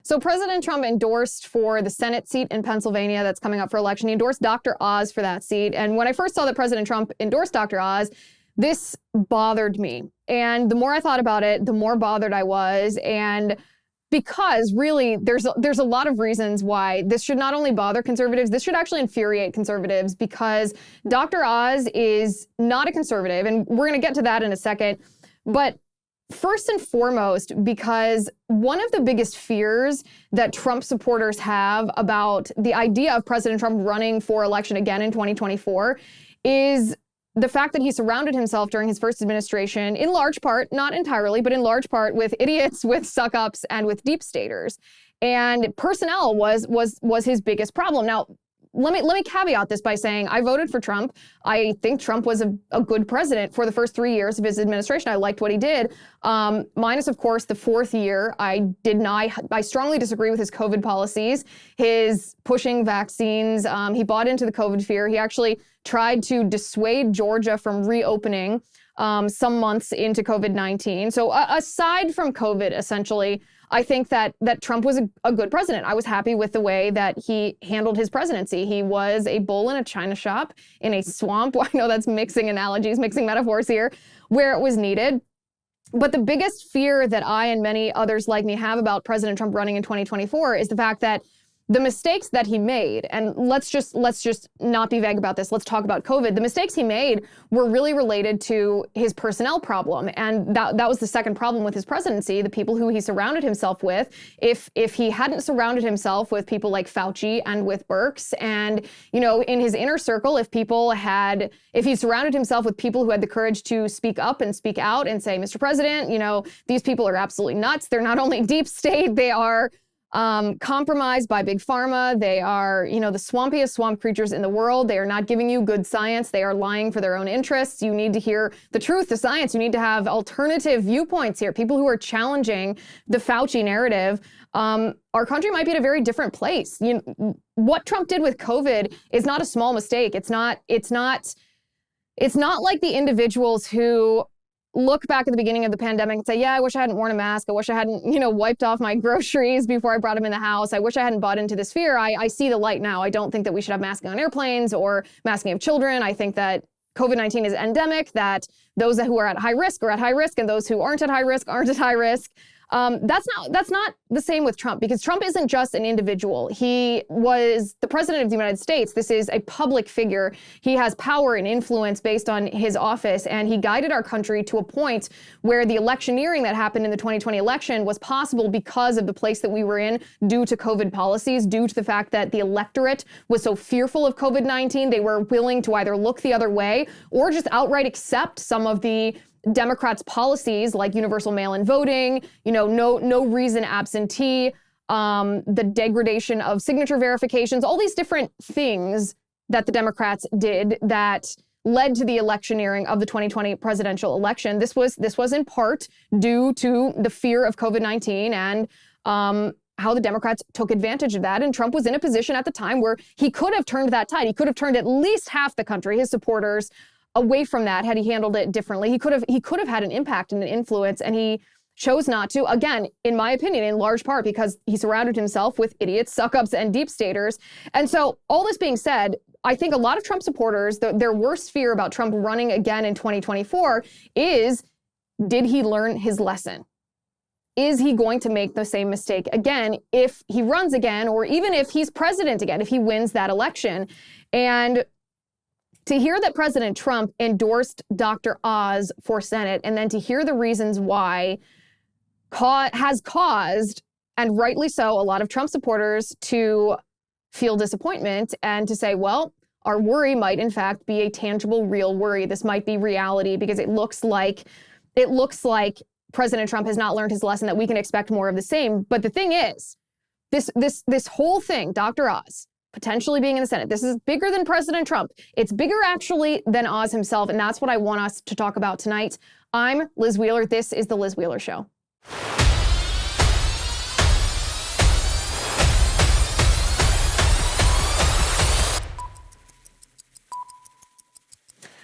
So President Trump endorsed for the Senate seat in Pennsylvania that's coming up for election. He endorsed Dr. Oz for that seat. And when I first saw that President Trump endorsed Dr. Oz, this bothered me. And the more I thought about it, the more bothered I was. And because really, there's a lot of reasons why this should not only bother conservatives, this should actually infuriate conservatives, because Dr. Oz is not a conservative, and we're going to get to that in a second. But first and foremost, because one of the biggest fears that Trump supporters have about the idea of President Trump running for election again in 2024 is the fact that he surrounded himself during his first administration, in large part, not entirely, but in large part, with idiots, with suck-ups, and with deep staters. And personnel was his biggest problem. Now, let me caveat this by saying I voted for Trump. I think Trump was a good president for the first 3 years of his administration. I liked what he did. Minus, of course, the fourth year. I strongly disagree with his COVID policies, his pushing vaccines. He bought into the COVID fear. He actually tried to dissuade Georgia from reopening some months into COVID-19. So aside from COVID, essentially, I think that Trump was a good president. I was happy with the way that he handled his presidency. He was a bull in a china shop, in a swamp. I know that's mixing analogies, mixing metaphors here, where it was needed. But the biggest fear that I and many others like me have about President Trump running in 2024 is the fact that the mistakes that he made, and let's just not be vague about this. Let's talk about COVID. The mistakes he made were really related to his personnel problem. And that was the second problem with his presidency, the people who he surrounded himself with. If he hadn't surrounded himself with people like Fauci and with Birx, and, you know, in his inner circle, if he surrounded himself with people who had the courage to speak up and speak out and say, Mr. President, you know, these people are absolutely nuts. They're not only deep state, they are compromised by big pharma. They are, you know, the swampiest swamp creatures in the world. They are not giving you good science. They are lying for their own interests. You need to hear the truth, the science. You need to have alternative viewpoints here, people who are challenging the Fauci narrative. Our country might be at a very different place. You know, what Trump did with COVID is not a small mistake. It's not like the individuals who look back at the beginning of the pandemic and say, yeah, I wish I hadn't worn a mask. I wish I hadn't, you know, wiped off my groceries before I brought them in the house. I wish I hadn't bought into this fear. I see the light now. I don't think that we should have masking on airplanes or masking of children. I think that COVID-19 is endemic, that those who are at high risk are at high risk, and those who aren't at high risk aren't at high risk. That's not the same with Trump, because Trump isn't just an individual. He was the president of the United States. This is a public figure. He has power and influence based on his office, and he guided our country to a point where the electioneering that happened in the 2020 election was possible because of the place that we were in due to COVID policies, due to the fact that the electorate was so fearful of COVID-19, they were willing to either look the other way or just outright accept some of the Democrats' policies like universal mail-in voting, you know, no reason absentee, the degradation of signature verifications, all these different things that the Democrats did that led to the electioneering of the 2020 presidential election. This was in part due to the fear of COVID-19 and how the Democrats took advantage of that. And Trump was in a position at the time where he could have turned that tide. He could have turned at least half the country, his supporters, away from that had he handled it differently. He could have had an impact and an influence, and he chose not to, again, in my opinion, in large part because he surrounded himself with idiots, suck-ups, and deep staters. And so all this being said, I think a lot of Trump supporters, their worst fear about Trump running again in 2024 is, did he learn his lesson? Is he going to make the same mistake again if he runs again, or even if he's president again, if he wins that election? And to hear that President Trump endorsed Dr. Oz for Senate, and then to hear the reasons why has caused, and rightly so, a lot of Trump supporters to feel disappointment and to say, well, our worry might in fact be a tangible, real worry. This might be reality because it looks like President Trump has not learned his lesson, that we can expect more of the same. But the thing is, this whole thing, Dr. Oz, potentially being in the Senate. This is bigger than President Trump. It's bigger actually than Oz himself, and that's what I want us to talk about tonight. I'm Liz Wheeler. This is The Liz Wheeler Show.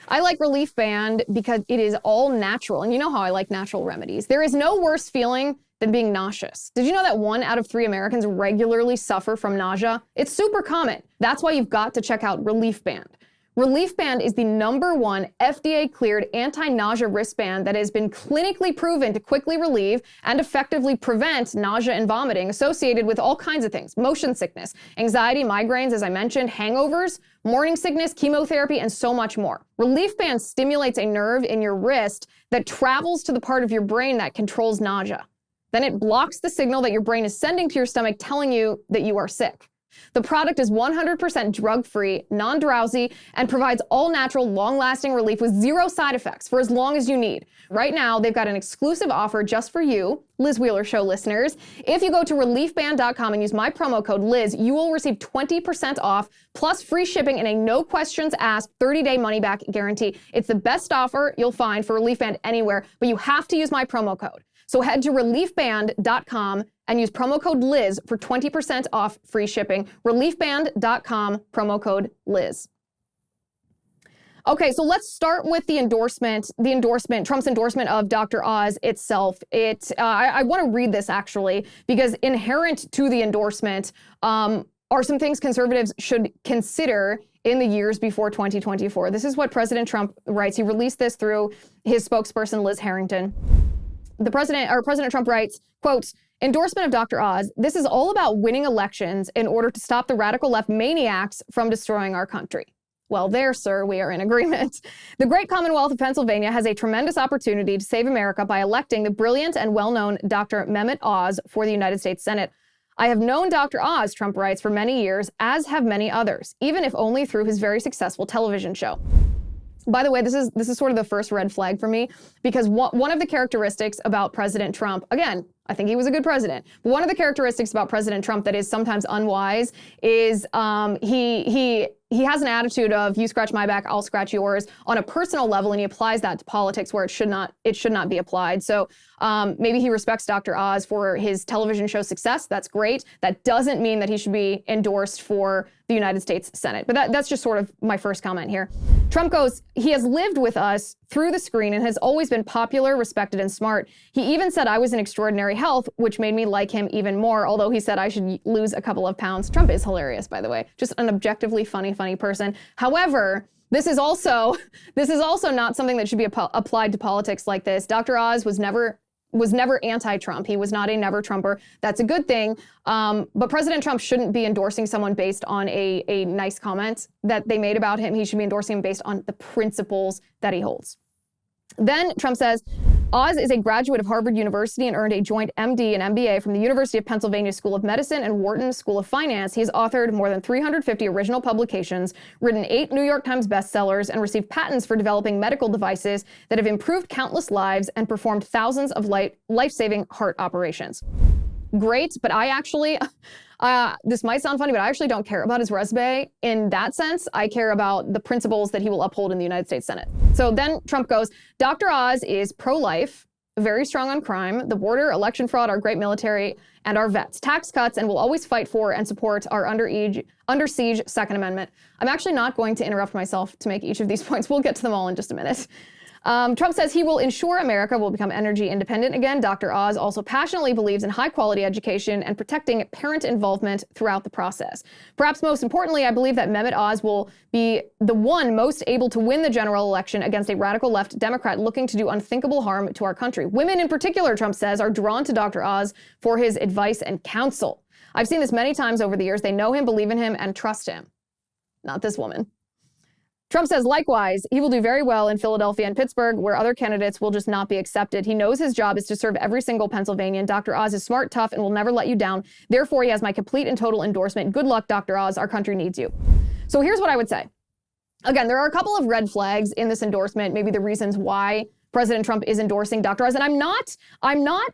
I like Relief Band because it is all natural. And you know how I like natural remedies. There is no worse feeling than being nauseous. Did you know that 1 out of 3 Americans regularly suffer from nausea? It's super common. That's why you've got to check out Relief Band. Relief Band is the #1 FDA-cleared anti-nausea wristband that has been clinically proven to quickly relieve and effectively prevent nausea and vomiting associated with all kinds of things: motion sickness, anxiety, migraines, as I mentioned, hangovers, morning sickness, chemotherapy, and so much more. Relief Band stimulates a nerve in your wrist that travels to the part of your brain that controls nausea. Then it blocks the signal that your brain is sending to your stomach telling you that you are sick. The product is 100% drug-free, non-drowsy, and provides all-natural, long-lasting relief with 0 side effects for as long as you need. Right now, they've got an exclusive offer just for you, Liz Wheeler Show listeners. If you go to reliefband.com and use my promo code Liz, you will receive 20% off plus free shipping and a no-questions-asked 30-day money-back guarantee. It's the best offer you'll find for Relief Band anywhere, but you have to use my promo code. So head to reliefband.com and use promo code Liz for 20% off free shipping. Reliefband.com, promo code Liz. Okay, so let's start with the endorsement, Trump's endorsement of Dr. Oz itself. I want to read this actually, because inherent to the endorsement are some things conservatives should consider in the years before 2024. This is what President Trump writes. He released this through his spokesperson, Liz Harrington. President Trump writes, quote, "Endorsement of Dr. Oz. This is all about winning elections in order to stop the radical left maniacs from destroying our country." Well, there, sir, we are in agreement. The great Commonwealth of Pennsylvania has a tremendous opportunity to save America by electing the brilliant and well-known Dr. Mehmet Oz for the United States Senate. I have known Dr. Oz, Trump writes, for many years, as have many others, even if only through his very successful television show. By the way, this is sort of the first red flag for me, because one of the characteristics about President Trump, again, I think he was a good president, but one of the characteristics about President Trump that is sometimes unwise is he has an attitude of you scratch my back, I'll scratch yours on a personal level, and he applies that to politics where it should not be applied. So maybe he respects Dr. Oz for his television show success. That's great. That doesn't mean that he should be endorsed for the United States Senate. But that's just sort of my first comment here. Trump goes, "He has lived with us through the screen and has always been popular, respected, and smart. He even said I was in extraordinary health, which made me like him even more, although he said I should lose a couple of pounds." Trump is hilarious, by the way. Just an objectively funny person. However, this is also not something that should be applied to politics like this. Dr. Oz was never anti-Trump. He was not a never Trumper. That's a good thing. But President Trump shouldn't be endorsing someone based on a nice comment that they made about him. He should be endorsing him based on the principles that he holds. Then Trump says, Oz is a graduate of Harvard University and earned a joint MD and MBA from the University of Pennsylvania School of Medicine and Wharton School of Finance. He has authored more than 350 original publications, written 8 New York Times bestsellers, and received patents for developing medical devices that have improved countless lives and performed thousands of life-saving heart operations. Great, but I actually, this might sound funny, but I actually don't care about his resume in that sense. I care about the principles that he will uphold in the United States Senate. So then Trump goes, Dr. Oz is pro-life, very strong on crime, the border, election fraud, our great military, and our vets, tax cuts, and will always fight for and support our under siege Second Amendment. I'm actually not going to interrupt myself to make each of these points. We'll get to them all in just a minute. Trump says he will ensure America will become energy independent again. Dr. Oz also passionately believes in high-quality education and protecting parent involvement throughout the process. Perhaps most importantly, I believe that Mehmet Oz will be the one most able to win the general election against a radical left Democrat looking to do unthinkable harm to our country. Women in particular, Trump says, are drawn to Dr. Oz for his advice and counsel. I've seen this many times over the years. They know him, believe in him, and trust him. Not this woman. Trump says, likewise, he will do very well in Philadelphia and Pittsburgh, where other candidates will just not be accepted. He knows his job is to serve every single Pennsylvanian. Dr. Oz is smart, tough, and will never let you down. Therefore, he has my complete and total endorsement. Good luck, Dr. Oz. Our country needs you. So here's what I would say. Again, there are a couple of red flags in this endorsement, maybe the reasons why President Trump is endorsing Dr. Oz. And I'm not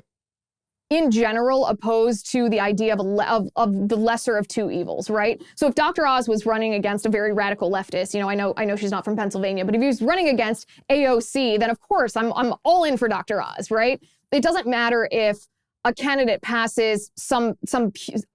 in general opposed to the idea of the lesser of two evils, right? So if Dr. Oz was running against a very radical leftist, I know she's not from Pennsylvania, but if he was running against AOC, then of course I'm all in for Dr. Oz, right? It doesn't matter if a candidate passes some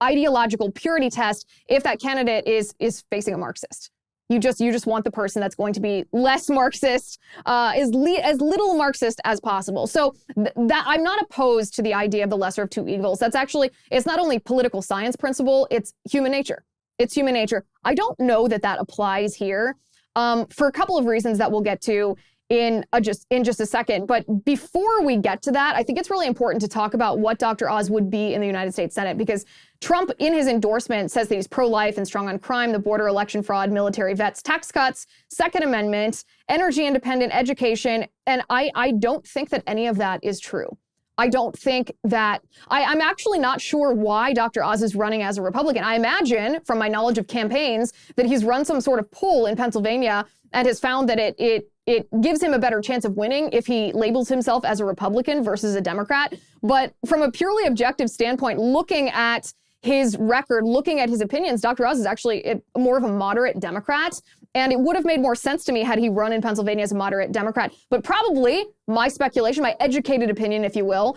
ideological purity test if that candidate is facing a Marxist. You just want the person that's going to be less Marxist, as little Marxist as possible. So that I'm not opposed to the idea of the lesser of two evils. That's actually, it's not only political science principle, it's human nature. It's human nature. I don't know that applies here for a couple of reasons that we'll get to in just a second. But before we get to that, I think it's really important to talk about what Dr. Oz would be in the United States Senate, because Trump, in his endorsement, says that he's pro-life and strong on crime, the border, election fraud, military vets, tax cuts, Second Amendment, energy independent, education. And I don't think that any of that is true. I don't think that, I'm actually not sure why Dr. Oz is running as a Republican. I imagine, from my knowledge of campaigns, that he's run some sort of poll in Pennsylvania and has found that it gives him a better chance of winning if he labels himself as a Republican versus a Democrat. But from a purely objective standpoint, looking at his record, looking at his opinions, Dr. Oz is actually more of a moderate Democrat. And it would have made more sense to me had he run in Pennsylvania as a moderate Democrat. But probably, my speculation, my educated opinion, if you will,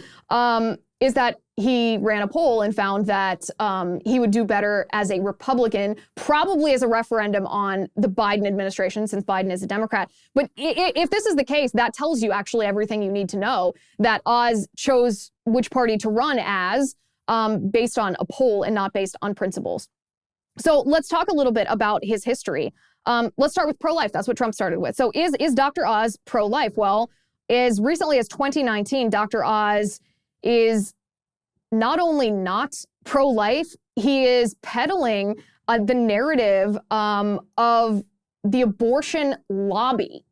is that he ran a poll and found that he would do better as a Republican, probably as a referendum on the Biden administration, since Biden is a Democrat. But if this is the case, that tells you actually everything you need to know, that Oz chose which party to run as based on a poll and not based on principles. So let's talk a little bit about his history. Let's start with pro-life. That's what Trump started with. So is Dr. Oz pro-life? Well, as recently as 2019, Dr. Oz is not only not pro-life, he is peddling the narrative of the abortion lobby.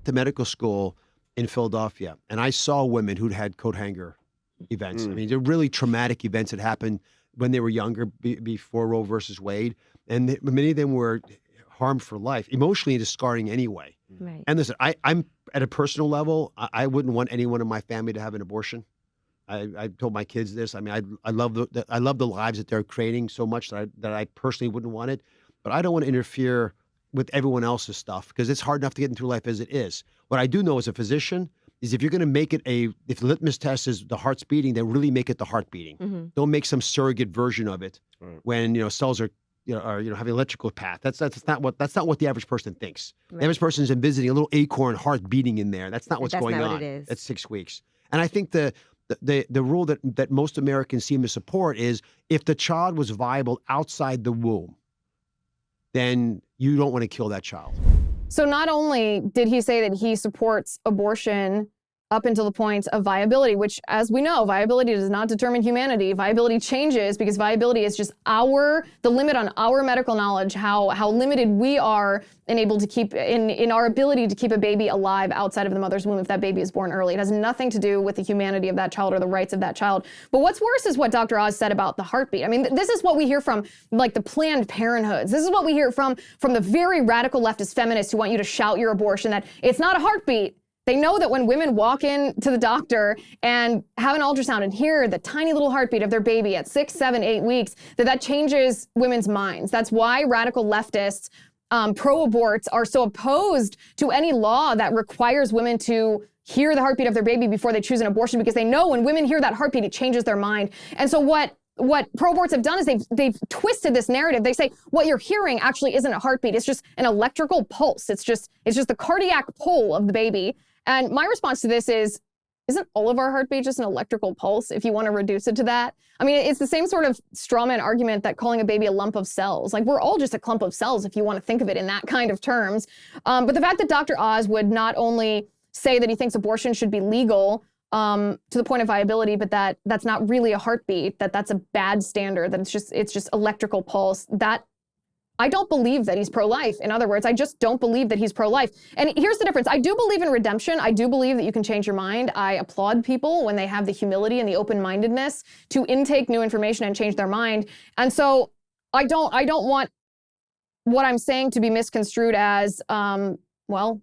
The medical school in Philadelphia, and I saw women who'd had coat hanger events. I mean, they're really traumatic events that happened when they were younger, before Roe versus Wade, and many of them were harmed for life, emotionally discarding anyway. Right. And listen, I'm at a personal level, I wouldn't want anyone in my family to have an abortion. I told my kids this. I mean, I love the lives that they're creating so much that I personally wouldn't want it, but I don't want to interfere with everyone else's stuff, because it's hard enough to get into life as it is. What I do know as a physician is, if you're going to make it if the litmus test is the heart's beating, then really make it the heart beating. Mm-hmm. Don't make some surrogate version of it when cells are have an electrical path. That's not what the average person thinks. Right. The average person is envisaging a little acorn heart beating in there. That's not what's going on. What it is. That's 6 weeks. And I think the rule that most Americans seem to support is, if the child was viable outside the womb, then you don't want to kill that child. So not only did he say that he supports abortion up until the point of viability, which, as we know, viability does not determine humanity. Viability changes, because viability is just the limit on our medical knowledge, how limited we are in able to keep in our ability to keep a baby alive outside of the mother's womb if that baby is born early. It has nothing to do with the humanity of that child or the rights of that child. But what's worse is what Dr. Oz said about the heartbeat. I mean, this is what we hear from, like, the Planned Parenthoods. This is what we hear from the very radical leftist feminists who want you to shout your abortion, that it's not a heartbeat. They know that when women walk in to the doctor and have an ultrasound and hear the tiny little heartbeat of their baby at 6, 7, 8 weeks, that changes women's minds. That's why radical leftists, pro-aborts, are so opposed to any law that requires women to hear the heartbeat of their baby before they choose an abortion, because they know when women hear that heartbeat, it changes their mind. And so what pro-aborts have done is they've twisted this narrative. They say what you're hearing actually isn't a heartbeat. It's just an electrical pulse. It's just the cardiac pull of the baby. And my response to this is, isn't all of our heartbeat just an electrical pulse, if you want to reduce it to that? I mean, it's the same sort of strawman argument that calling a baby a lump of cells. Like, we're all just a clump of cells, if you want to think of it in that kind of terms. But the fact that Dr. Oz would not only say that he thinks abortion should be legal to the point of viability, but that's not really a heartbeat, that's a bad standard, that it's just electrical pulse, that I don't believe that he's pro-life. In other words, I just don't believe that he's pro-life. And here's the difference. I do believe in redemption. I do believe that you can change your mind. I applaud people when they have the humility and the open-mindedness to intake new information and change their mind. And so I don't want what I'm saying to be misconstrued as,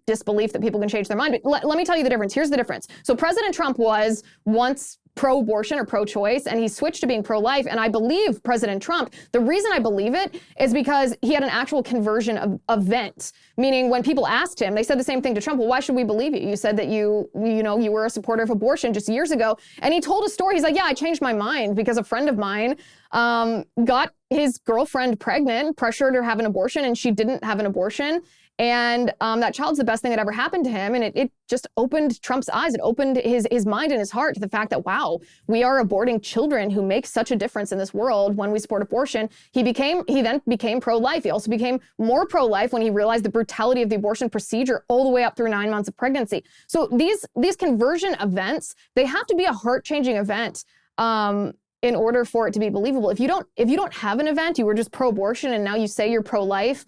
disbelief that people can change their mind. But let me tell you the difference. Here's the difference. So President Trump was once pro-abortion or pro-choice, and he switched to being pro-life. And I believe President Trump, the reason I believe it is because he had an actual conversion event, meaning when people asked him, they said the same thing to Trump. Well, why should we believe you? You said that you were a supporter of abortion just years ago. And he told a story. He's like, yeah, I changed my mind because a friend of mine got his girlfriend pregnant, pressured her to have an abortion, and she didn't have an abortion. And that child's the best thing that ever happened to him. And it just opened Trump's eyes. It opened his mind and his heart to the fact that, wow, we are aborting children who make such a difference in this world when we support abortion. He then became pro-life. He also became more pro-life when he realized the brutality of the abortion procedure all the way up through 9 months of pregnancy. So these conversion events, they have to be a heart-changing event in order for it to be believable. If you don't have an event, you were just pro-abortion and now you say you're pro-life,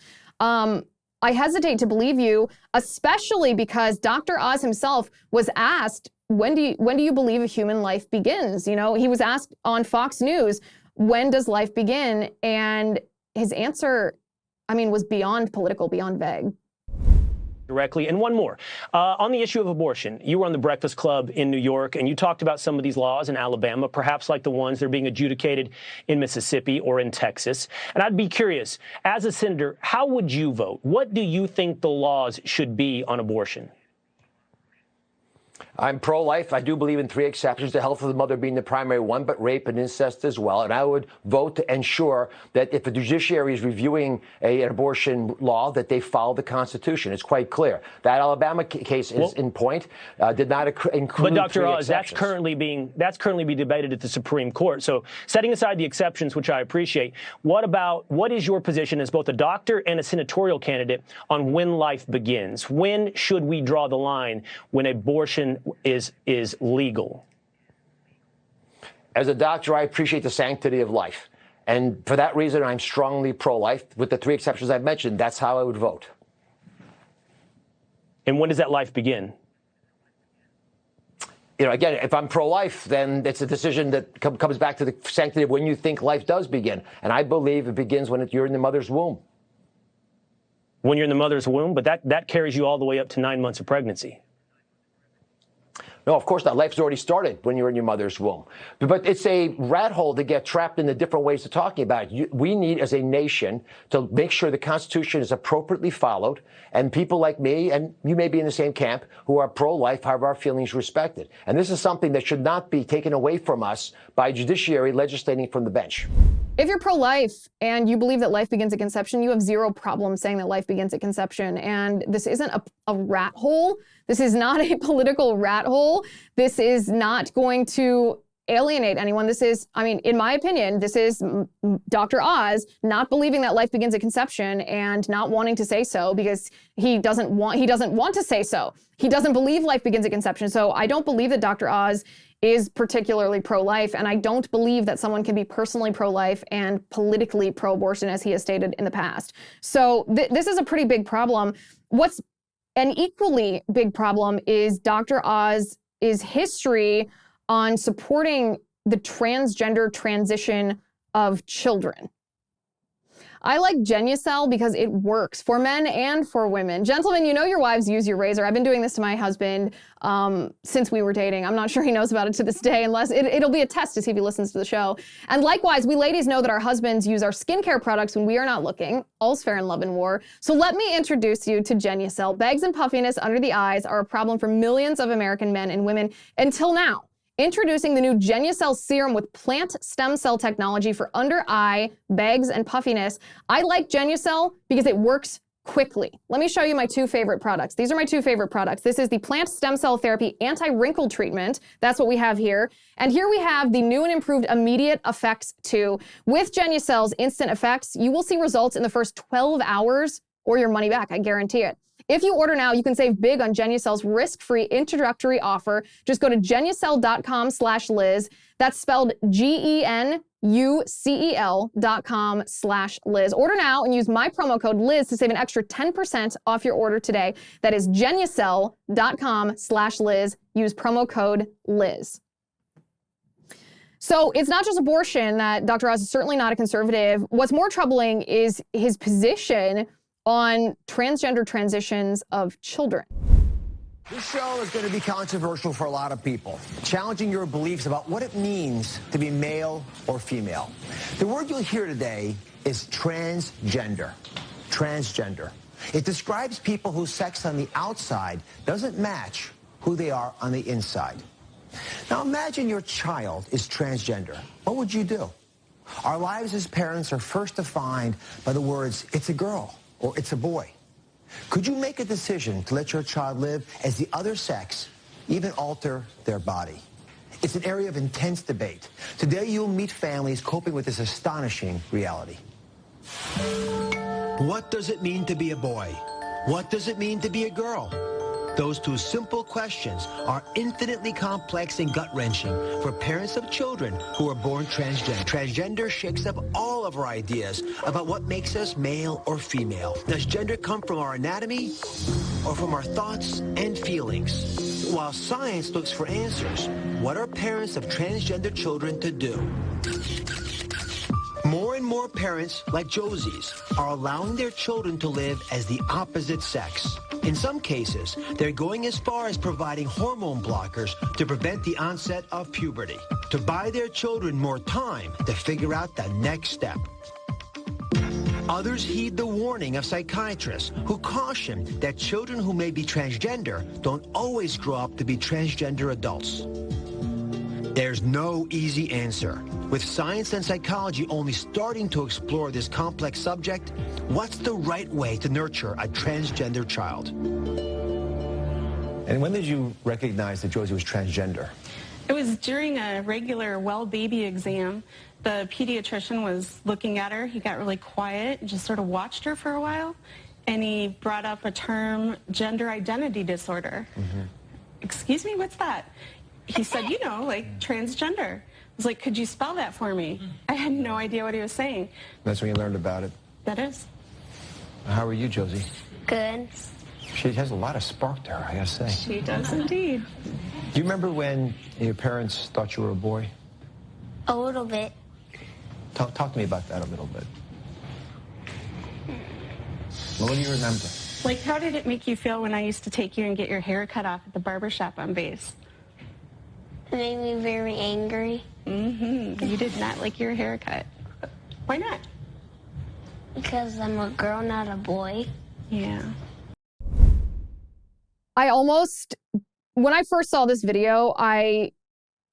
I hesitate to believe you, especially because Dr. Oz himself was asked, when do you believe a human life begins? You know, he was asked on Fox News, when does life begin? And his answer, was beyond political, beyond vague. Directly. And one more. On the issue of abortion, you were on the Breakfast Club in New York, and you talked about some of these laws in Alabama, perhaps like the ones that are being adjudicated in Mississippi or in Texas. And I'd be curious, as a senator, how would you vote? What do you think the laws should be on abortion? I'm pro-life. I do believe in 3 exceptions, the health of the mother being the primary one, but rape and incest as well. And I would vote to ensure that if the judiciary is reviewing an abortion law, that they follow the Constitution. It's quite clear. That Alabama case is in point, did not include. But Dr. Oz, that's currently being debated at the Supreme Court. So setting aside the exceptions, which I appreciate, what is your position as both a doctor and a senatorial candidate on when life begins? When should we draw the line when abortion is legal? As a doctor, I appreciate the sanctity of life. And for that reason, I'm strongly pro-life. With the 3 exceptions I've mentioned, that's how I would vote. And when does that life begin? Again, if I'm pro-life, then it's a decision that comes back to the sanctity of when you think life does begin. And I believe it begins when you're in the mother's womb. When you're in the mother's womb, but that carries you all the way up to 9 months of pregnancy. No, of course not. Life's already started when you're in your mother's womb. But it's a rat hole to get trapped in the different ways of talking about it. We need, as a nation, to make sure the Constitution is appropriately followed, and people like me, and you may be in the same camp, who are pro-life, have our feelings respected. And this is something that should not be taken away from us by judiciary legislating from the bench. If you're pro-life and you believe that life begins at conception, you have zero problem saying that life begins at conception. And this isn't a rat hole. This is not a political rat hole. This is not going to alienate anyone. This is, in my opinion, this is Dr. Oz not believing that life begins at conception and not wanting to say so because he doesn't want to say so. He doesn't believe life begins at conception. So I don't believe that Dr. Oz is particularly pro-life, and I don't believe that someone can be personally pro-life and politically pro-abortion, as he has stated in the past. So this is a pretty big problem. What's an equally big problem is Dr. Oz's history on supporting the transgender transition of children. I like Genucel because it works for men and for women. Gentlemen, you know your wives use your razor. I've been doing this to my husband since we were dating. I'm not sure he knows about it to this day, unless it'll be a test to see if he listens to the show. And likewise, we ladies know that our husbands use our skincare products when we are not looking. All's fair in love and war. So let me introduce you to Genucel. Bags and puffiness under the eyes are a problem for millions of American men and women until now. Introducing the new Genucel serum with plant stem cell technology for under eye, bags, and puffiness. I like Genucel because it works quickly. Let me show you my 2 favorite products. These are my 2 favorite products. This is the plant stem cell therapy anti-wrinkle treatment. That's what we have here. And here we have the new and improved immediate effects 2. With Genucel's instant effects, you will see results in the first 12 hours or your money back. I guarantee it. If you order now, you can save big on Genucel's risk-free introductory offer. Just go to Genucel.com/Liz. That's spelled GENUCEL.com/Liz. Order now and use my promo code Liz to save an extra 10% off your order today. That is Genucel.com/Liz. Use promo code Liz. So it's not just abortion that Dr. Oz is certainly not a conservative. What's more troubling is his position on transgender transitions of children. This show is going to be controversial for a lot of people, challenging your beliefs about what it means to be male or female. The word you'll hear today is transgender. Transgender. It describes people whose sex on the outside doesn't match who they are on the inside. Now imagine your child is transgender. What would you do? Our lives as parents are first defined by the words, it's a girl or it's a boy. Could you make a decision to let your child live as the other sex, even alter their body? It's an area of intense debate. Today you'll meet families coping with this astonishing reality. What does it mean to be a boy? What does it mean to be a girl? Those two simple questions are infinitely complex and gut-wrenching for parents of children who are born transgender. Transgender shakes up all of our ideas about what makes us male or female. Does gender come from our anatomy or from our thoughts and feelings? While science looks for answers, what are parents of transgender children to do? More and more parents, like Josie's, are allowing their children to live as the opposite sex. In some cases, they're going as far as providing hormone blockers to prevent the onset of puberty, to buy their children more time to figure out the next step. Others heed the warning of psychiatrists who caution that children who may be transgender don't always grow up to be transgender adults. There's no easy answer. With science and psychology only starting to explore this complex subject, what's the right way to nurture a transgender child? And when did you recognize that Josie was transgender? It was during a regular well baby exam. The pediatrician was looking at her. He got really quiet and just sort of watched her for a while. And he brought up a term, gender identity disorder. Excuse me, what's that? He said, you know, like transgender. I was like, could you spell that for me? I had no idea what he was saying. That's when you learned about it. That is. How are you, Josie? Good. She has a lot of spark to her, I gotta say. She does indeed. Do you remember when your parents thought you were a boy? A little bit. Talk to me about that a little bit. What do you remember? Like, how did it make you feel when I used to take you and get your hair cut off at the barber shop on base? It made me very angry. You did not like your haircut. Why not? Because I'm a girl, not a boy. Yeah. When I first saw this video, I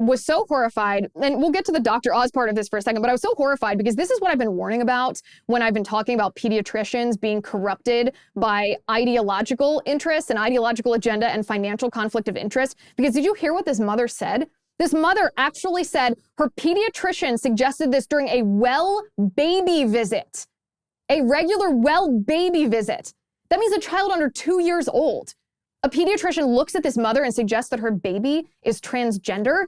was so horrified, and we'll get to the Dr. Oz part of this for a second, but I was so horrified because this is what I've been warning about when I've been talking about pediatricians being corrupted by ideological interests and ideological agenda and financial conflict of interest. Because did you hear what this mother said? This mother actually said her pediatrician suggested this during a well baby visit, a regular well baby visit. That means a child under 2 years old. A pediatrician looks at this mother and suggests that her baby is transgender.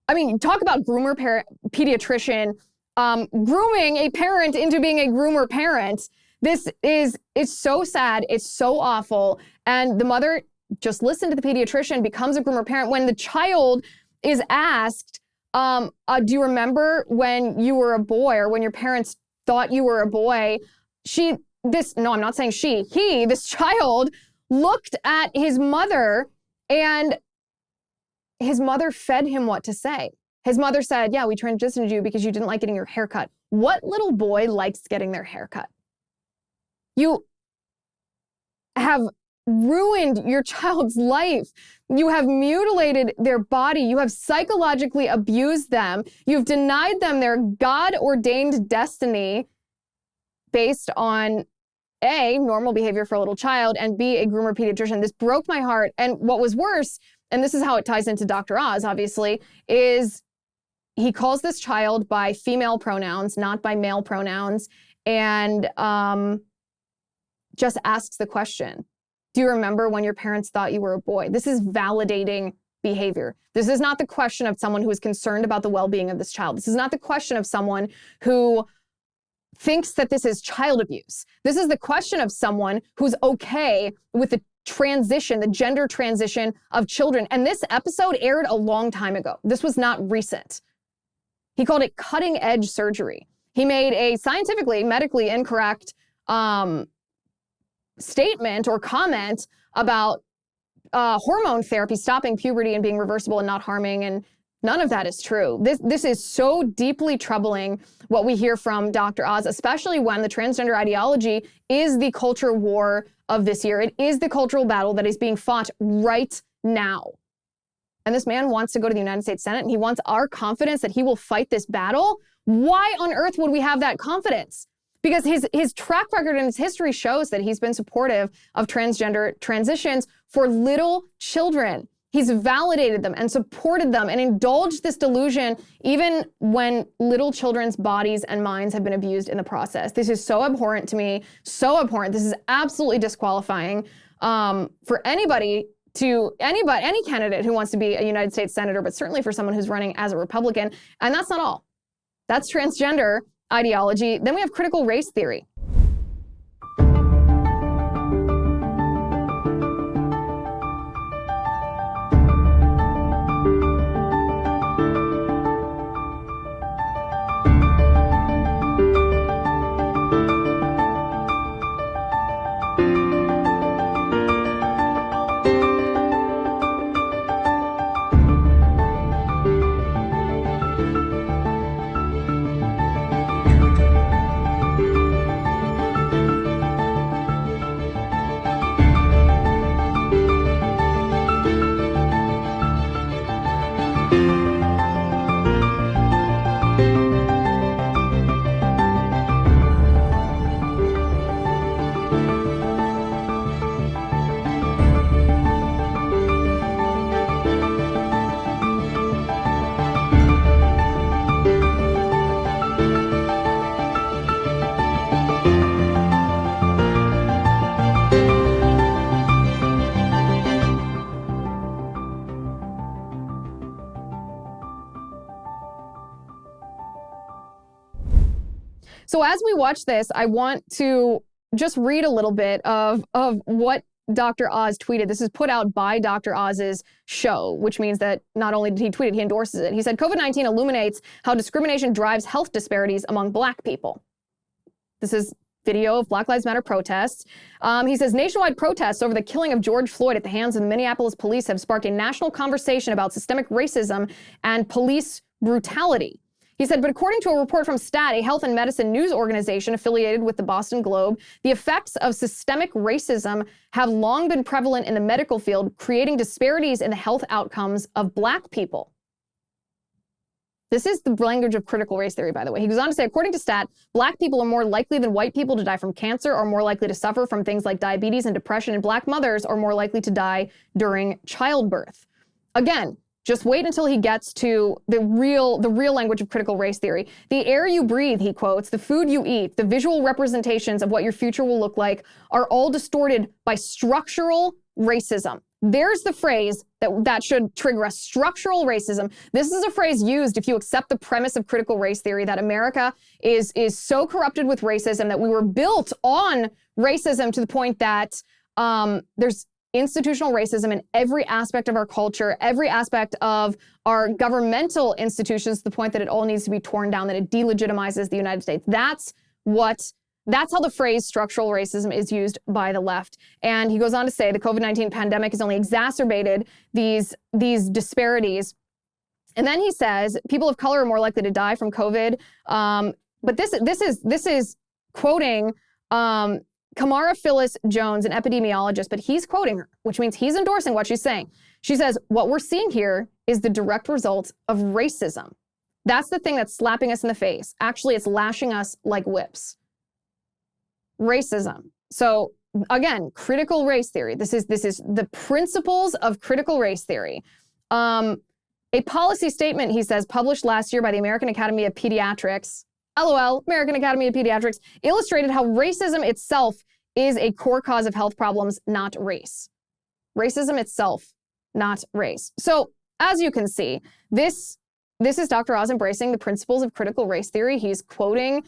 I mean, talk about pediatrician grooming a parent into being a groomer parent. It's so sad. It's so awful. And the mother just listened to the pediatrician, becomes a groomer parent. When the child is asked, do you remember when you were a boy or when your parents thought you were a boy? This child looked at his mother and his mother fed him what to say. His mother said, yeah, we transitioned you because you didn't like getting your hair cut. What little boy likes getting their hair cut? You have ruined your child's life. You have mutilated their body. You have psychologically abused them. You've denied them their God-ordained destiny based on A, normal behavior for a little child, and B, a groomer pediatrician. This broke my heart. And what was worse, and this is how it ties into Dr. Oz, obviously, is he calls this child by female pronouns, not by male pronouns, and just asks the question, do you remember when your parents thought you were a boy? This is validating behavior. This is not the question of someone who is concerned about the well-being of this child. This is not the question of someone who thinks that this is child abuse. This is the question of someone who's okay with the transition, the gender transition of children. And this episode aired a long time ago. This was not recent. He called it cutting-edge surgery. He made a scientifically, medically incorrect statement or comment about hormone therapy stopping puberty and being reversible and not harming, and none of that is true. This is so deeply troubling, what we hear from Dr. Oz, especially when the transgender ideology is the culture war of this year. It is the cultural battle that is being fought right now. And this man wants to go to the United States Senate, and he wants our confidence that he will fight this battle. Why on earth would we have that confidence? Because his track record and his history shows that he's been supportive of transgender transitions for little children. He's validated them and supported them and indulged this delusion even when little children's bodies and minds have been abused in the process. This is so abhorrent to me, so abhorrent. This is absolutely disqualifying for any candidate who wants to be a United States Senator, but certainly for someone who's running as a Republican. And that's not all. That's transgender ideology. Then we have critical race theory. So as we watch this, I want to just read a little bit of what Dr. Oz tweeted. This is put out by Dr. Oz's show, which means that not only did he tweet it, he endorses it. He said, COVID-19 illuminates how discrimination drives health disparities among Black people. This is video of Black Lives Matter protests. He says, nationwide protests over the killing of George Floyd at the hands of the Minneapolis police have sparked a national conversation about systemic racism and police brutality. He said, but according to a report from STAT, a health and medicine news organization affiliated with the Boston Globe, the effects of systemic racism have long been prevalent in the medical field, creating disparities in the health outcomes of Black people. This is the language of critical race theory, by the way. He goes on to say, according to STAT, Black people are more likely than white people to die from cancer, are more likely to suffer from things like diabetes and depression, and Black mothers are more likely to die during childbirth. Again, just wait until he gets to the real language of critical race theory. The air you breathe, he quotes, the food you eat, the visual representations of what your future will look like are all distorted by structural racism. There's the phrase that should trigger us, structural racism. This is a phrase used if you accept the premise of critical race theory that America is so corrupted with racism, that we were built on racism to the point that there's institutional racism in every aspect of our culture, every aspect of our governmental institutions, to the point that it all needs to be torn down, that it delegitimizes the United States. That's how the phrase structural racism is used by the left. And he goes on to say the COVID-19 pandemic has only exacerbated these disparities. And then he says people of color are more likely to die from COVID. But this is quoting Kamara Phyllis Jones, an epidemiologist, but he's quoting her, which means he's endorsing what she's saying. She says, what we're seeing here is the direct result of racism. That's the thing that's slapping us in the face. Actually, it's lashing us like whips. Racism. So again, critical race theory. This is the principles of critical race theory. A policy statement, he says, published last year by the American Academy of Pediatrics, LOL, American Academy of Pediatrics, illustrated how racism itself is a core cause of health problems, not race. Racism itself, not race. So as you can see, this is Dr. Oz embracing the principles of critical race theory. He's quoting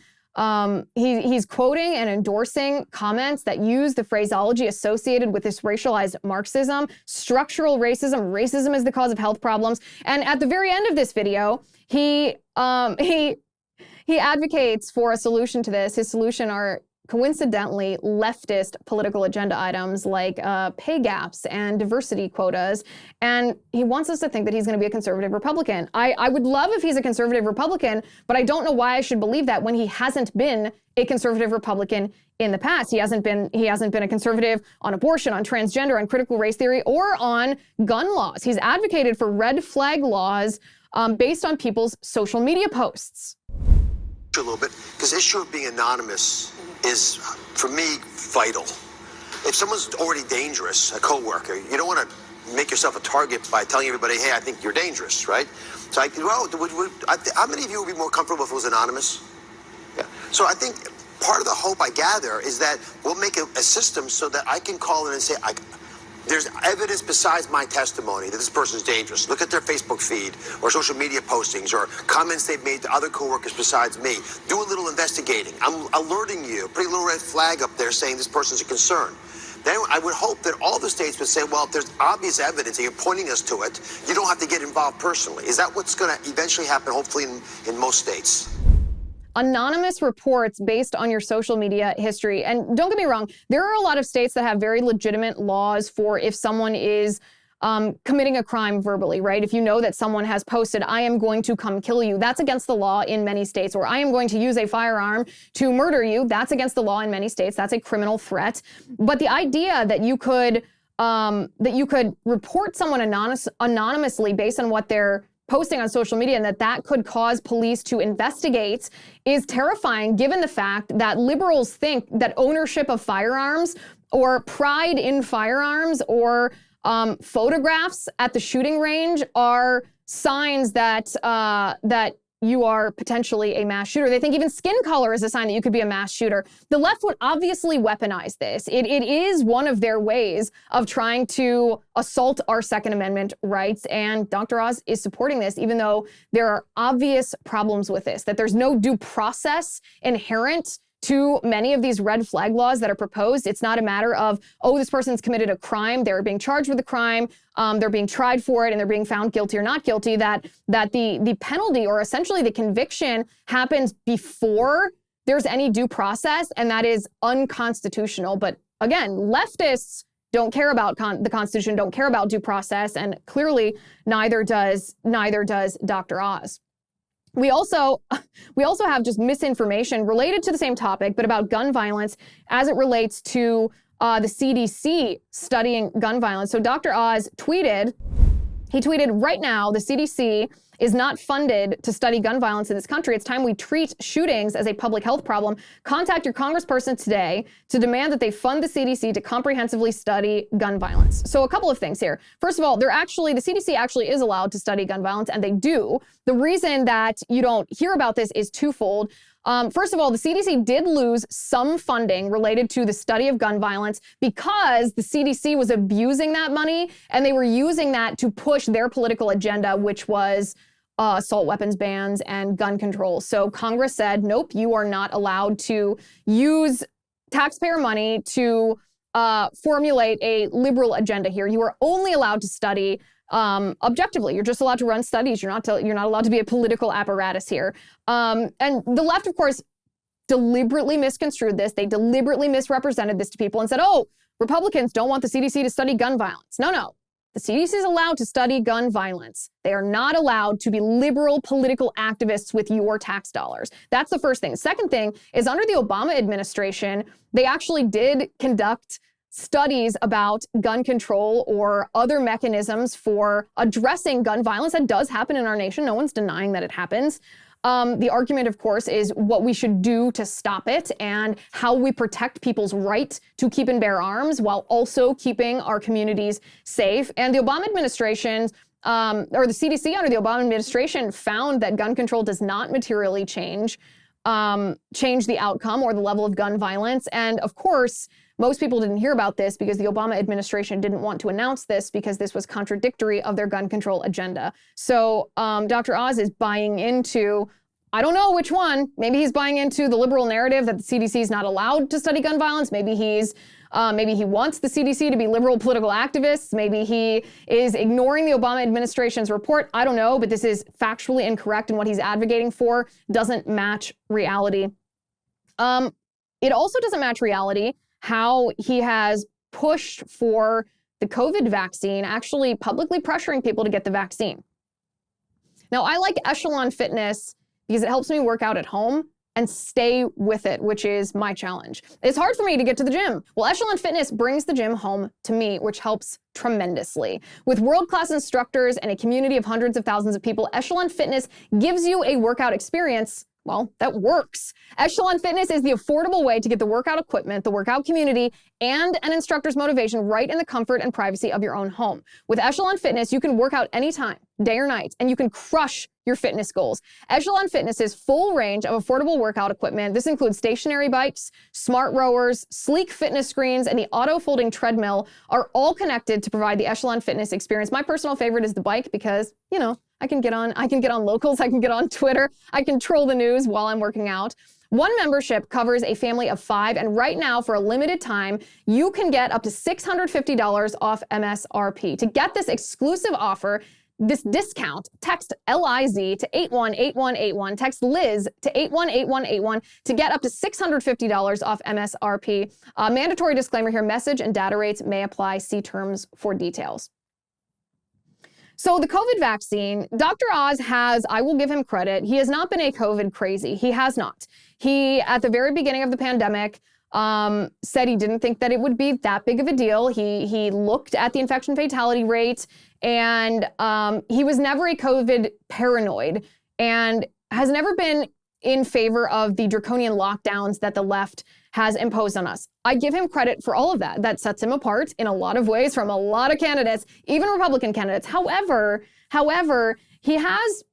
he's quoting and endorsing comments that use the phraseology associated with this racialized Marxism, structural racism. Racism is the cause of health problems. And at the very end of this video, he advocates for a solution to this. His solution coincidentally leftist political agenda items like pay gaps and diversity quotas. And he wants us to think that he's going to be a conservative Republican. I would love if he's a conservative Republican, but I don't know why I should believe that when he hasn't been a conservative Republican in the past. He hasn't been a conservative on abortion, on transgender, on critical race theory, or on gun laws. He's advocated for red flag laws based on people's social media posts. A little bit, because the issue of being anonymous is, for me, vital. If someone's already dangerous, a coworker, you don't want to make yourself a target by telling everybody, hey, I think you're dangerous, right? So, how many of you would be more comfortable if it was anonymous? Yeah. So I think part of the hope I gather is that we'll make a system so that I can call in and say, there's evidence besides my testimony that this person's dangerous. Look at their Facebook feed or social media postings or comments they've made to other coworkers besides me. Do a little investigating. I'm alerting you, putting a little red flag up there saying this person's a concern. Then I would hope that all the states would say, well, if there's obvious evidence and you're pointing us to it, you don't have to get involved personally. Is that what's going to eventually happen, hopefully, in most states? Anonymous reports based on your social media history. And don't get me wrong, there are a lot of states that have very legitimate laws for if someone is committing a crime verbally, right? If you know that someone has posted, I am going to come kill you, that's against the law in many states. Or I am going to use a firearm to murder you, that's against the law in many states. That's a criminal threat. But the idea that you could report someone anonymously based on what they're posting on social media and that could cause police to investigate is terrifying, given the fact that liberals think that ownership of firearms or pride in firearms or photographs at the shooting range are signs that you are potentially a mass shooter. They think even skin color is a sign that you could be a mass shooter. The left would obviously weaponize this. It is one of their ways of trying to assault our Second Amendment rights. And Dr. Oz is supporting this, even though there are obvious problems with this, that there's no due process inherent to many of these red flag laws that are proposed. It's not a matter of, oh, this person's committed a crime, they're being charged with a crime, they're being tried for it, and they're being found guilty or not guilty, that the penalty or essentially the conviction happens before there's any due process, and that is unconstitutional. But again, leftists don't care about the Constitution, don't care about due process, and clearly neither does Dr. Oz. We also have just misinformation related to the same topic, but about gun violence as it relates to the CDC studying gun violence. So Dr. Oz tweeted, right now, the CDC is not funded to study gun violence in this country. It's time we treat shootings as a public health problem. Contact your congressperson today to demand that they fund the CDC to comprehensively study gun violence. So a couple of things here. First of all, the CDC actually is allowed to study gun violence, and they do. The reason that you don't hear about this is twofold. First of all, the CDC did lose some funding related to the study of gun violence because the CDC was abusing that money and they were using that to push their political agenda, which was assault weapons bans and gun control. So Congress said, nope, you are not allowed to use taxpayer money to formulate a liberal agenda here. You are only allowed to study objectively. You're just allowed to run studies. You're not allowed to be a political apparatus here. And the left, of course, deliberately misconstrued this. They deliberately misrepresented this to people and said, oh, Republicans don't want the CDC to study gun violence. No. The CDC is allowed to study gun violence. They are not allowed to be liberal political activists with your tax dollars. That's the first thing. Second thing is under the Obama administration, they actually did conduct studies about gun control or other mechanisms for addressing gun violence. That does happen in our nation. No one's denying that it happens. The argument, of course, is what we should do to stop it and how we protect people's right to keep and bear arms while also keeping our communities safe. And the Obama administration, or the CDC under the Obama administration, found that gun control does not materially change the outcome or the level of gun violence. And of course, most people didn't hear about this because the Obama administration didn't want to announce this because this was contradictory of their gun control agenda. So Dr. Oz is buying into, I don't know which one. Maybe he's buying into the liberal narrative that the CDC is not allowed to study gun violence. Maybe he wants the CDC to be liberal political activists. Maybe he is ignoring the Obama administration's report. I don't know, but this is factually incorrect, and what he's advocating for doesn't match reality. It also doesn't match reality how he has pushed for the COVID vaccine, actually publicly pressuring people to get the vaccine. Now, I like Echelon Fitness because it helps me work out at home and stay with it, which is my challenge. It's hard for me to get to the gym. Well, Echelon Fitness brings the gym home to me, which helps tremendously. With world-class instructors and a community of hundreds of thousands of people, Echelon Fitness gives you a workout experience, well, that works. Echelon Fitness is the affordable way to get the workout equipment, the workout community, and an instructor's motivation right in the comfort and privacy of your own home. With Echelon Fitness, you can work out anytime, day or night, and you can crush your fitness goals. Echelon Fitness's full range of affordable workout equipment. This includes stationary bikes, smart rowers, sleek fitness screens, and the auto-folding treadmill are all connected to provide the Echelon Fitness experience. My personal favorite is the bike because, you know, I can get on Locals, I can get on Twitter, I can troll the news while I'm working out. One membership covers a family of 5, and right now, for a limited time, you can get up to $650 off MSRP. To get this exclusive offer, this discount, text LIZ to 818181, text Liz to 818181 to get up to $650 off MSRP. Mandatory disclaimer here, message and data rates may apply. See terms for details. So the COVID vaccine, Dr. Oz has, I will give him credit, he has not been a COVID crazy. He has not. He, at the very beginning of the pandemic, said he didn't think that it would be that big of a deal. He looked at the infection fatality rate, and he was never a COVID paranoid and has never been in favor of the draconian lockdowns that the left has imposed on us. I give him credit for all of that. That sets him apart in a lot of ways from a lot of candidates, even Republican candidates. However, he has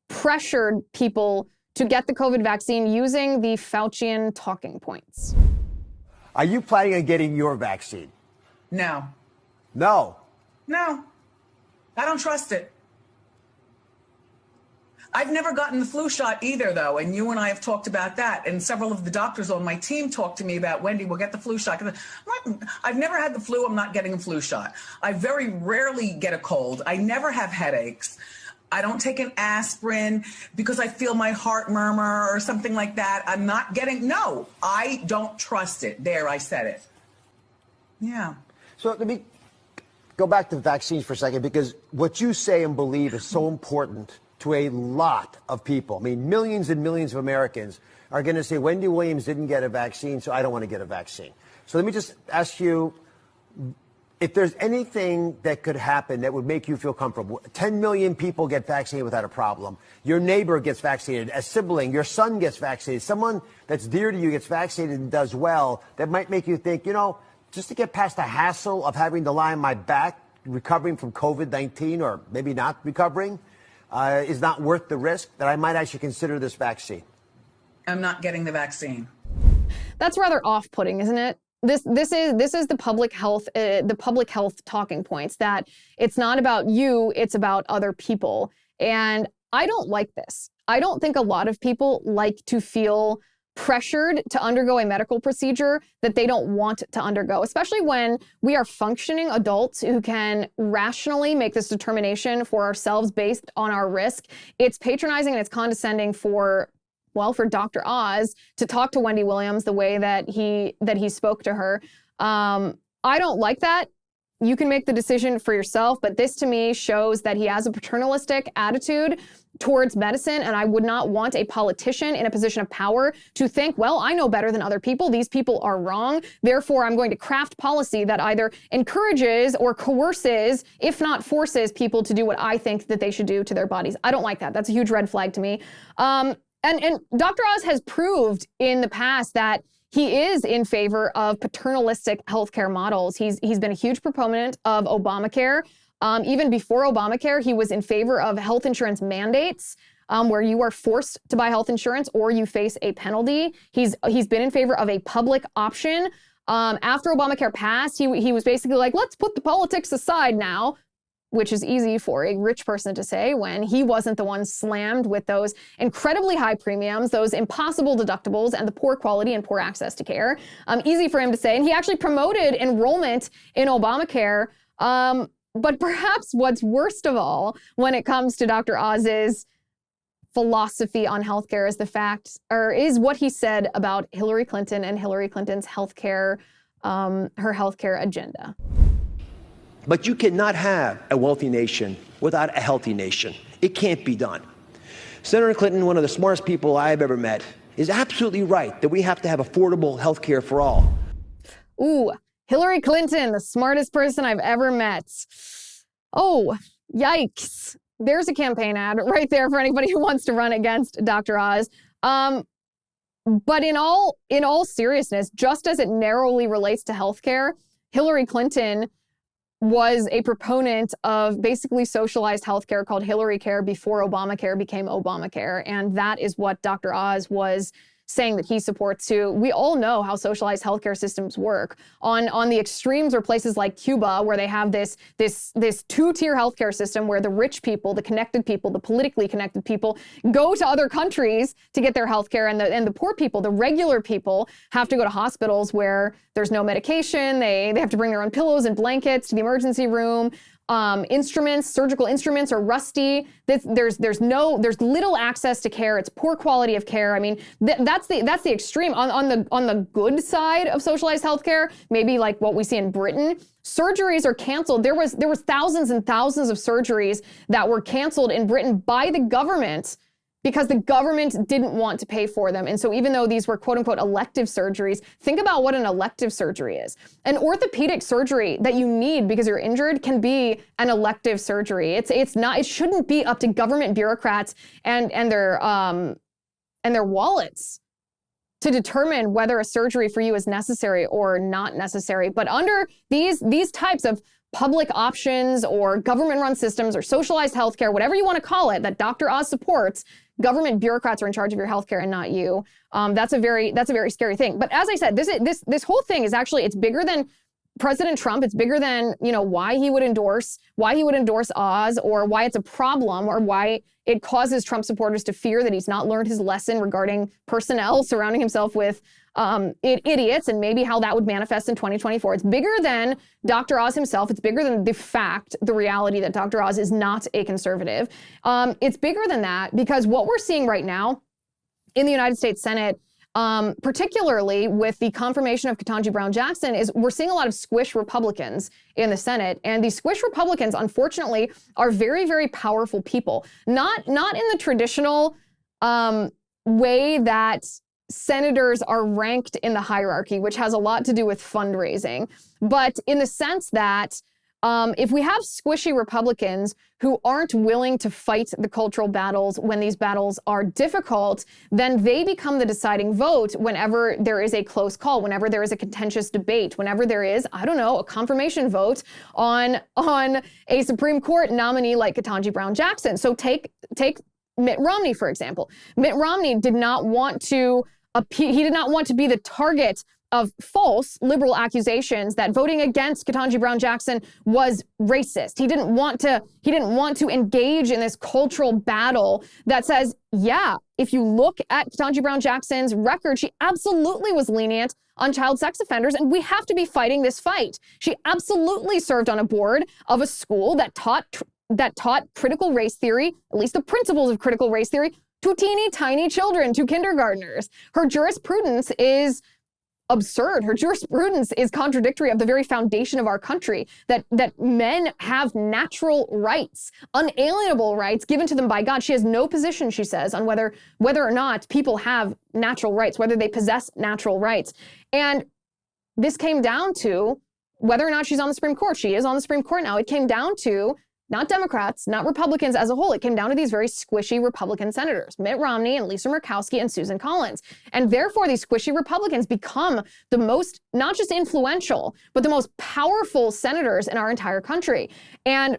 pressured people to get the COVID vaccine using the Faucian talking points. Are you planning on getting your vaccine? No. No. No. I don't trust it. I've never gotten the flu shot either, though, and you and I have talked about that, and several of the doctors on my team talked to me about, Wendy, we'll get the flu shot. I've never had the flu. I'm not getting a flu shot. I very rarely get a cold. I never have headaches. I don't take an aspirin because I feel my heart murmur or something like that. I'm not getting, no, I don't trust it. There, I said it. Yeah. So let me go back to vaccines for a second, because what you say and believe is so important to a lot of people. I mean, millions and millions of Americans are going to say, Wendy Williams didn't get a vaccine, so I don't want to get a vaccine. So let me just ask you, if there's anything that could happen that would make you feel comfortable, 10 million people get vaccinated without a problem. Your neighbor gets vaccinated, a sibling, your son gets vaccinated, someone that's dear to you gets vaccinated and does well, that might make you think, you know, just to get past the hassle of having to lie on my back, recovering from COVID-19, or maybe not recovering, is not worth the risk, that I might actually consider this vaccine. I'm not getting the vaccine. That's rather off-putting, isn't it? This is the public health talking points, that it's not about you, it's about other people. And I don't like this. I don't think a lot of people like to feel pressured to undergo a medical procedure that they don't want to undergo, especially when we are functioning adults who can rationally make this determination for ourselves based on our risk. It's patronizing and it's condescending for Dr. Oz to talk to Wendy Williams the way that he spoke to her. I don't like that. You can make the decision for yourself, but this to me shows that he has a paternalistic attitude towards medicine, and I would not want a politician in a position of power to think, well, I know better than other people. These people are wrong. Therefore, I'm going to craft policy that either encourages or coerces, if not forces, people to do what I think that they should do to their bodies. I don't like that. That's a huge red flag to me. And Dr. Oz has proved in the past that he is in favor of paternalistic healthcare models. He's been a huge proponent of Obamacare. Even before Obamacare, he was in favor of health insurance mandates, where you are forced to buy health insurance or you face a penalty. He's been in favor of a public option. After Obamacare passed, he was basically like, let's put the politics aside now, which is easy for a rich person to say when he wasn't the one slammed with those incredibly high premiums, those impossible deductibles, and the poor quality and poor access to care. Easy for him to say. And he actually promoted enrollment in Obamacare. But perhaps what's worst of all when it comes to Dr. Oz's philosophy on healthcare is what he said about Hillary Clinton and Hillary Clinton's healthcare, her healthcare agenda. But you cannot have a wealthy nation without a healthy nation. It can't be done. Senator Clinton, one of the smartest people I have ever met, is absolutely right that we have to have affordable health care for all. Ooh, Hillary Clinton, the smartest person I've ever met. Oh, yikes. There's a campaign ad right there for anybody who wants to run against Dr. Oz. But in all seriousness, just as it narrowly relates to healthcare, Hillary Clinton was a proponent of basically socialized healthcare called Hillary Care before Obamacare became Obamacare. And that is what Dr. Oz was saying that he supports too. We all know how socialized healthcare systems work. On the extremes are places like Cuba, where they have this two-tier healthcare system where the rich people, the connected people, the politically connected people go to other countries to get their healthcare, and the poor people, the regular people, have to go to hospitals where there's no medication. They have to bring their own pillows and blankets to the emergency room. Surgical instruments are rusty. There's little access to care. It's poor quality of care. I mean, that's the extreme. On the good side of socialized healthcare, maybe like what we see in Britain, surgeries are canceled. There was thousands and thousands of surgeries that were canceled in Britain by the government because the government didn't want to pay for them. And so even though these were quote unquote elective surgeries, think about what an elective surgery is. An orthopedic surgery that you need because you're injured can be an elective surgery. It shouldn't be up to government bureaucrats and their wallets to determine whether a surgery for you is necessary or not necessary. But under these types of public options or government-run systems or socialized healthcare, whatever you want to call it, that Dr. Oz supports, government bureaucrats are in charge of your healthcare and not you. That's a very scary thing. But as I said, this whole thing is actually, it's bigger than President Trump. It's bigger than, why he would endorse Oz, or why it's a problem, or why it causes Trump supporters to fear that he's not learned his lesson regarding personnel surrounding himself with idiots, and maybe how that would manifest in 2024. It's bigger than Dr. Oz himself. It's bigger than the reality that Dr. Oz is not a conservative. It's bigger than that because what we're seeing right now in the United States Senate, particularly with the confirmation of Ketanji Brown Jackson, is we're seeing a lot of squish Republicans in the Senate. And these squish Republicans, unfortunately, are very, very powerful people. Not in the traditional way that senators are ranked in the hierarchy, which has a lot to do with fundraising, but in the sense that if we have squishy Republicans who aren't willing to fight the cultural battles when these battles are difficult, then they become the deciding vote whenever there is a close call, whenever there is a contentious debate, whenever there is, a confirmation vote on a Supreme Court nominee like Ketanji Brown Jackson. So take Mitt Romney, for example. Mitt Romney did not want to be the target of false liberal accusations that voting against Ketanji Brown Jackson was racist. He didn't want to engage in this cultural battle that says, yeah, if you look at Ketanji Brown Jackson's record, she absolutely was lenient on child sex offenders, and we have to be fighting this fight. She absolutely served on a board of a school that taught critical race theory, at least the principles of critical race theory, to teeny tiny children, to kindergartners. Her jurisprudence is absurd. Her jurisprudence is contradictory of the very foundation of our country, that men have natural rights, unalienable rights given to them by God. She has no position, she says, on whether or not people have natural rights, whether they possess natural rights. And this came down to whether or not she's on the Supreme Court. She is on the Supreme Court now. It came down to not Democrats, not Republicans as a whole. It came down to these very squishy Republican senators, Mitt Romney and Lisa Murkowski and Susan Collins. And therefore, these squishy Republicans become the most, not just influential, but the most powerful senators in our entire country. And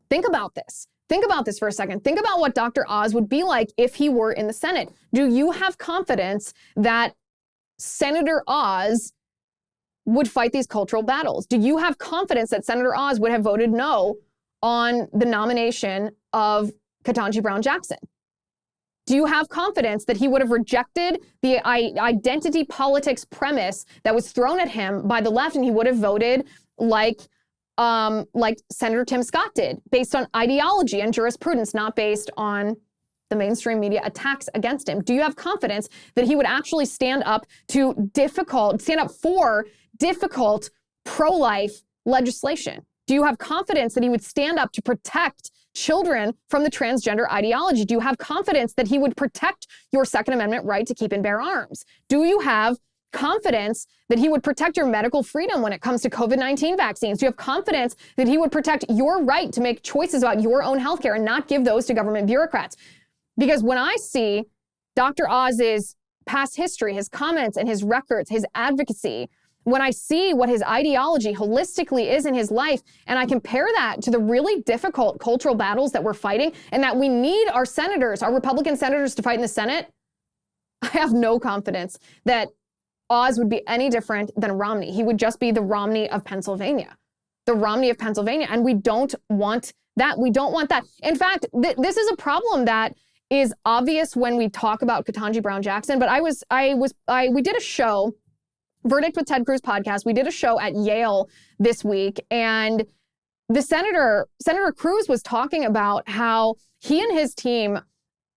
think about this. Think about this for a second. Think about what Dr. Oz would be like if he were in the Senate. Do you have confidence that Senator Oz would fight these cultural battles? Do you have confidence that Senator Oz would have voted no on the nomination of Ketanji Brown Jackson? Do you have confidence that he would have rejected the identity politics premise that was thrown at him by the left, and he would have voted like Senator Tim Scott did, based on ideology and jurisprudence, not based on the mainstream media attacks against him? Do you have confidence that he would actually stand up for difficult pro-life legislation? Do you have confidence that he would stand up to protect children from the transgender ideology? Do you have confidence that he would protect your Second Amendment right to keep and bear arms? Do you have confidence that he would protect your medical freedom when it comes to COVID-19 vaccines? Do you have confidence that he would protect your right to make choices about your own healthcare and not give those to government bureaucrats? Because when I see Dr. Oz's past history, his comments and his records, his advocacy, when I see what his ideology holistically is in his life, and I compare that to the really difficult cultural battles that we're fighting and that we need our senators, our Republican senators to fight in the Senate, I have no confidence that Oz would be any different than Romney. He would just be the Romney of Pennsylvania. The Romney of Pennsylvania. And we don't want that. We don't want that. In fact, this is a problem that is obvious when we talk about Ketanji Brown Jackson. But we did a show, Verdict with Ted Cruz podcast. We did a show at Yale this week, and the Senator Cruz was talking about how he and his team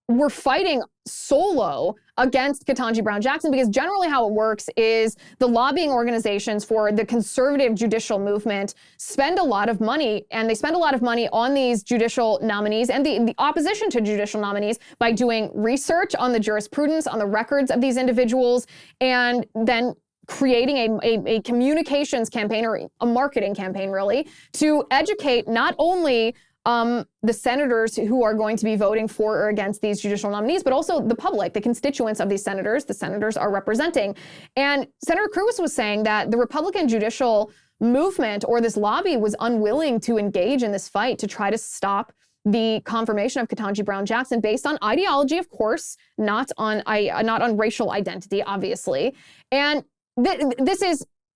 were fighting solo against Ketanji Brown Jackson, because generally how it works is the lobbying organizations for the conservative judicial movement spend a lot of money, and they spend a lot of money on these judicial nominees and the opposition to judicial nominees by doing research on the jurisprudence, on the records of these individuals, and then creating a communications campaign, or a marketing campaign really, to educate not only the senators who are going to be voting for or against these judicial nominees, but also the public, the constituents of these senators, the senators are representing. And Senator Cruz was saying that the Republican judicial movement, or this lobby, was unwilling to engage in this fight to try to stop the confirmation of Ketanji Brown Jackson based on ideology, of course, not on racial identity, obviously. And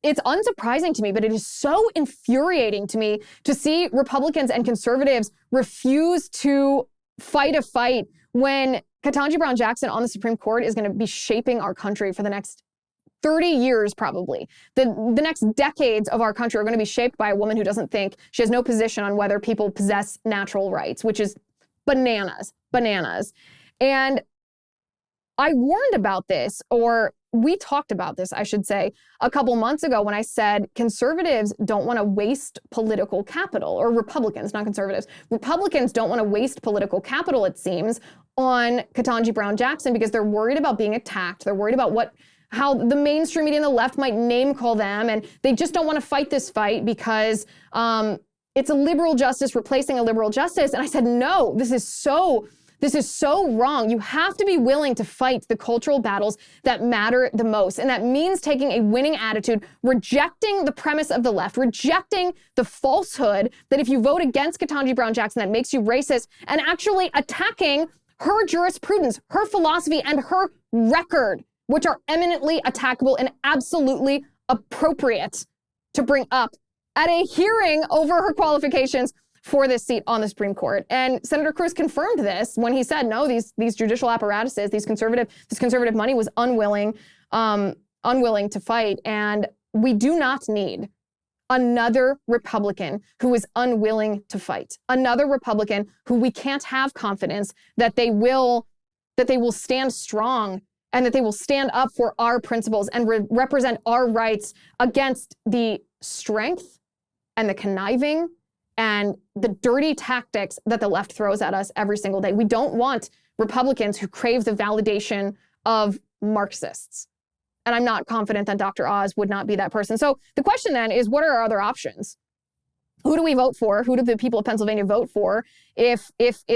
it's unsurprising to me, but it is so infuriating to me to see Republicans and conservatives refuse to fight a fight when Ketanji Brown Jackson on the Supreme Court is going to be shaping our country for the next 30 years, probably. The next decades of our country are going to be shaped by a woman who doesn't think, she has no position on whether people possess natural rights, which is bananas. And I warned about this, or we talked about this, I should say, a couple months ago when I said conservatives don't want to waste political capital, or Republicans, not conservatives. Republicans don't want to waste political capital, it seems, on Ketanji Brown Jackson because they're worried about being attacked. They're worried about how the mainstream media and the left might name call them, and they just don't want to fight this fight because it's a liberal justice replacing a liberal justice. And I said, no, this is so wrong. You have to be willing to fight the cultural battles that matter the most. And that means taking a winning attitude, rejecting the premise of the left, rejecting the falsehood that if you vote against Ketanji Brown Jackson, that makes you racist, and actually attacking her jurisprudence, her philosophy, and her record, which are eminently attackable and absolutely appropriate to bring up at a hearing over her qualifications for this seat on the Supreme Court. And Senator Cruz confirmed this when he said, no, these judicial apparatuses, this conservative money was unwilling to fight. And we do not need another Republican who is unwilling to fight. Another Republican who we can't have confidence that they will stand strong and that they will stand up for our principles and represent our rights against the strength and the conniving and the dirty tactics that the left throws at us every single day. We don't want Republicans who crave the validation of Marxists. And I'm not confident that Dr. Oz would not be that person. So the question then is, what are our other options? Who do we vote for? Who do the people of Pennsylvania vote for if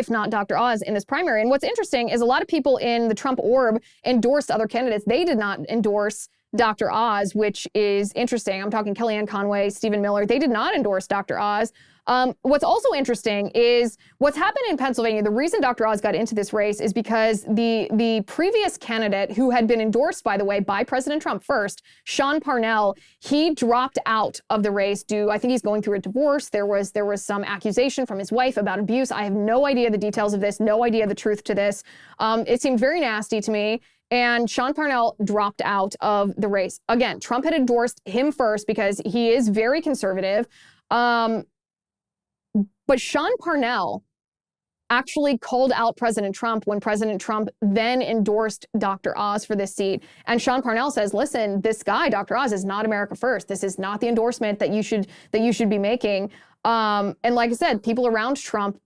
not Dr. Oz in this primary? And what's interesting is a lot of people in the Trump orb endorsed other candidates. They did not endorse Dr. Oz, which is interesting. I'm talking Kellyanne Conway, Stephen Miller. They did not endorse Dr. Oz. What's also interesting is what's happened in Pennsylvania. The reason Dr. Oz got into this race is because the previous candidate, who had been endorsed, by the way, by President Trump first, Sean Parnell, he dropped out of the race I think he's going through a divorce. There was some accusation from his wife about abuse. I have no idea the details of this, no idea the truth to this. It seemed very nasty to me. And Sean Parnell dropped out of the race. Again, Trump had endorsed him first because he is very conservative. But Sean Parnell actually called out President Trump when President Trump then endorsed Dr. Oz for this seat. And Sean Parnell says, listen, this guy, Dr. Oz, is not America first. This is not the endorsement that you should be making. And like I said, people around Trump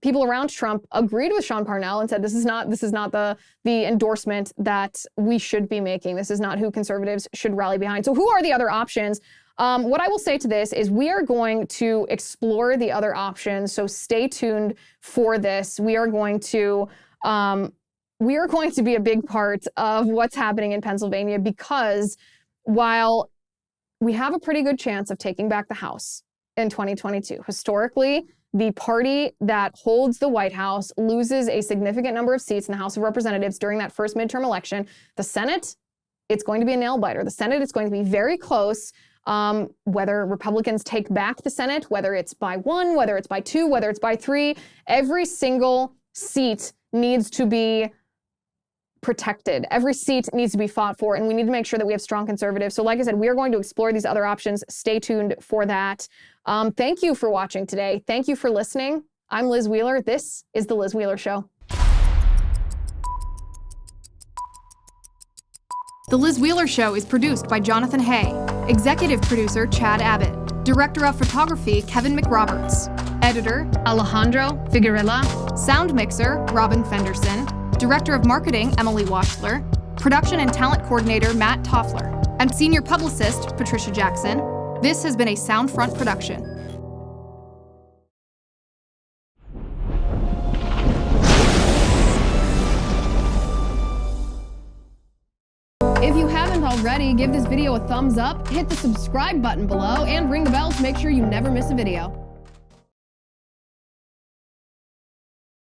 agreed with Sean Parnell and said, this is not the endorsement that we should be making. This is not who conservatives should rally behind. So who are the other options? What I will say to this is we are going to explore the other options. So stay tuned for this. We are going to be a big part of what's happening in Pennsylvania, because while we have a pretty good chance of taking back the House in 2022, historically, the party that holds the White House loses a significant number of seats in the House of Representatives during that first midterm election. The Senate, it's going to be a nail biter. The Senate is going to be very close. Whether Republicans take back the Senate, whether it's by 1, whether it's by 2, whether it's by 3, every single seat needs to be protected. Every seat needs to be fought for, and we need to make sure that we have strong conservatives. So like I said, we are going to explore these other options. Stay tuned for that. Thank you for watching today. Thank you for listening. I'm Liz Wheeler. This is The Liz Wheeler Show. The Liz Wheeler Show is produced by Jonathan Hay, executive producer Chad Abbott, director of photography Kevin McRoberts, editor Alejandro Figuerella, sound mixer Robin Fenderson, director of marketing Emily Wachtler, production and talent coordinator Matt Toffler, and senior publicist Patricia Jackson. This has been a Soundfront production. If you haven't already, give this video a thumbs up, hit the subscribe button below, and ring the bell to make sure you never miss a video.